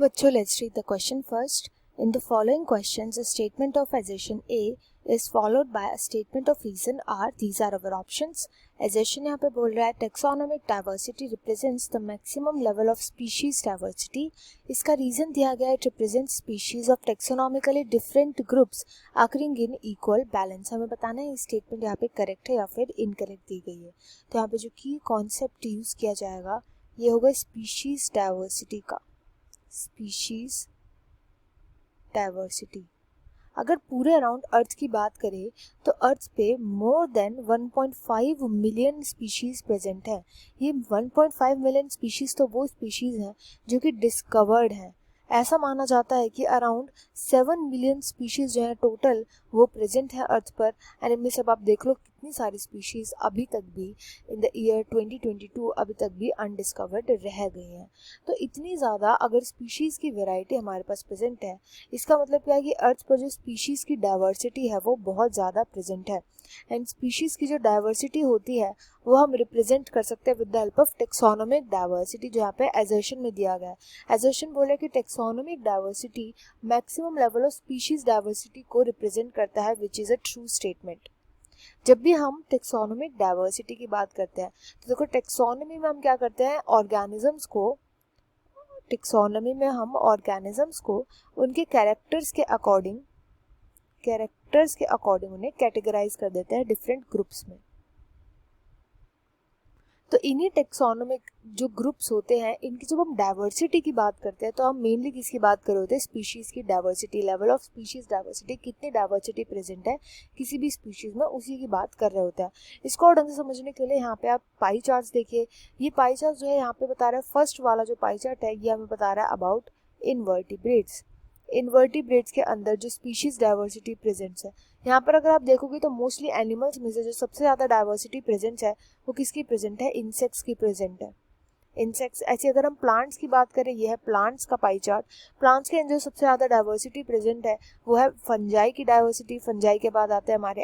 बच्चों, let's read the question first. In the following questions, a statement of assertion A is followed by a statement of reason R. These are our options. Assertion यहाँ पे बोल रहा है taxonomic diversity represents the maximum level of species diversity. इसका reason दिया गया है it represents species of taxonomically different groups occurring in equal balance. हमें बताना है ये statement यहाँ पे correct है या फिर incorrect दी गई है. तो यहाँ पे जो key concept यूज़ किया जाएगा ये होगा species diversity का. Species diversity. अगर अराउंड अर्थ की बात करें तो अर्थ पे more than 1.5 million species present है. ये 1.5 मिलियन स्पीशीज तो वो स्पीशीज हैं जो कि डिस्कवर्ड हैं. ऐसा माना जाता है कि अराउंड 7 मिलियन स्पीशीज जो है टोटल वो प्रेजेंट है अर्थ पर. एंड इनमें से आप देख लो कितनी सारी स्पीशीज अभी तक भी इन द ईयर 2022 अभी तक भी अनडिस्कवर्ड रह गई हैं. तो इतनी ज़्यादा अगर स्पीशीज़ की वैरायटी हमारे पास प्रेजेंट है, इसका मतलब क्या है कि अर्थ पर जो स्पीशीज़ की डाइवर्सिटी है वो बहुत ज़्यादा प्रेजेंट है. एंड स्पीशीज़ की जो डाइवर्सिटी होती है वो हम रिप्रेजेंट कर सकते हैं with the help of taxonomic diversity, जो यहाँ पे एजर्शन में दिया गया है. एजर्शन बोले कि taxonomic diversity maximum level of species diversity को रिप्रेजेंट करता है, which is a true statement. जब भी हम टेक्सोनोमिक डाइवर्सिटी की बात करते हैं तो देखो टेक्सोनोमी में हम क्या करते हैं, ऑर्गेनिजम्स को उनके कैरेक्टर्स के अकॉर्डिंग उन्हें कैटेगराइज कर देते हैं डिफरेंट ग्रुप्स में. तो इन्हीं टेक्सोनोमिक जो ग्रुप्स होते हैं इनकी जब हम डाइवर्सिटी की बात करते हैं तो हम मेनली किसकी बात कर रहे होते हैं, स्पीशीज़ की diversity, level of species diversity, कितनी डाइवर्सिटी प्रेजेंट है किसी भी स्पीशीज़ में, उसी की बात कर रहे होते हैं. इसको और ढंग से समझने के लिए यहाँ पे आप पाई चार्ट्स देखिए. ये पाई चार्ट जो है यहाँ पे बता रहा है, फर्स्ट वाला जो पाई चार्ट है ये हमें बता रहा है अबाउट इनवर्टिब्रेट्स के अंदर जो स्पीशीज डाइवर्सिटी प्रेजेंट है. यहाँ पर अगर आप देखोगे तो मोस्टली एनिमल्स में से जो सबसे ज़्यादा डाइवर्सिटी प्रेजेंट है वो किसकी प्रेजेंट है, इंसेक्ट्स की प्रेजेंट है. इंसेक्ट्स. ऐसे अगर हम प्लांट्स की बात करें, ये है प्लांट्स का पाई चार्ट. प्लांट्स के अंदर जो सबसे ज़्यादा डाइवर्सिटी प्रेजेंट है वो है फंजाई की डाइवर्सिटी. फंजाई के बाद आते हैं हमारे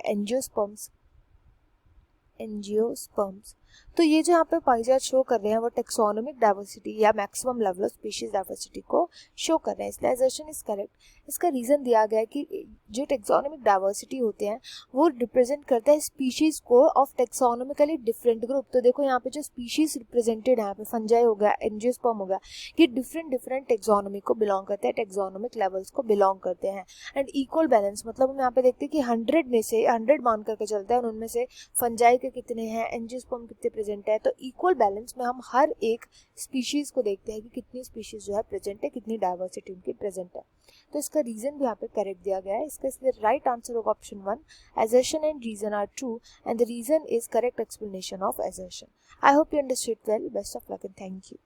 एंजियोस्पर्म्स. तो ये जो यहाँ पे पाई चार्ट शो कर रहे हैं वो टेक्सोनोमिक डाइवर्सिटी या maximum level of species diversity को शो कर रहे हैं. इसलिए असर्शन इज करेक्ट. इसका रीज़न दिया गया है कि जो टेक्सोनोमिक डाइवर्सिटी होते हैं वो रिप्रेजेंट करता है स्पीशीज़ को ऑफ टेक्सोनोमिकली डिफरेंट ग्रुप. तो देखो यहाँ पे जो स्पीशीज़ रिप्रेजेंटेड है, यहाँ पे फंजाई हो गया, एंजियोस्पर्म हो गया, ये डिफरेंट टेक्सोनोमी को बिलोंग करते हैं, टेक्सोनोमिक लेवल्स को बिलोंग करते हैं. एंड इक्वल बैलेंस मतलब हम यहाँ पे देखते हैं कि 100 में से 100 मान करके चलते हैं, उनमें से फंजाई के कितने हैं, एंजियोस्पर्म कितने प्रेजेंट है. तो इक्वल बैलेंस में हम हर एक स्पीशीज को देखते हैं कि कितनी स्पीशीज जो है प्रेजेंट है, कितनी डाइवर्सिटी उनकी प्रेजेंट है. तो इसका रीजन भी यहाँ पे करेक्ट दिया गया है. इसका इसलिए राइट आंसर होगा option 1. assertion and reason are true and the reason is correct explanation of assertion. I hope you understood well. Best of luck and thank you.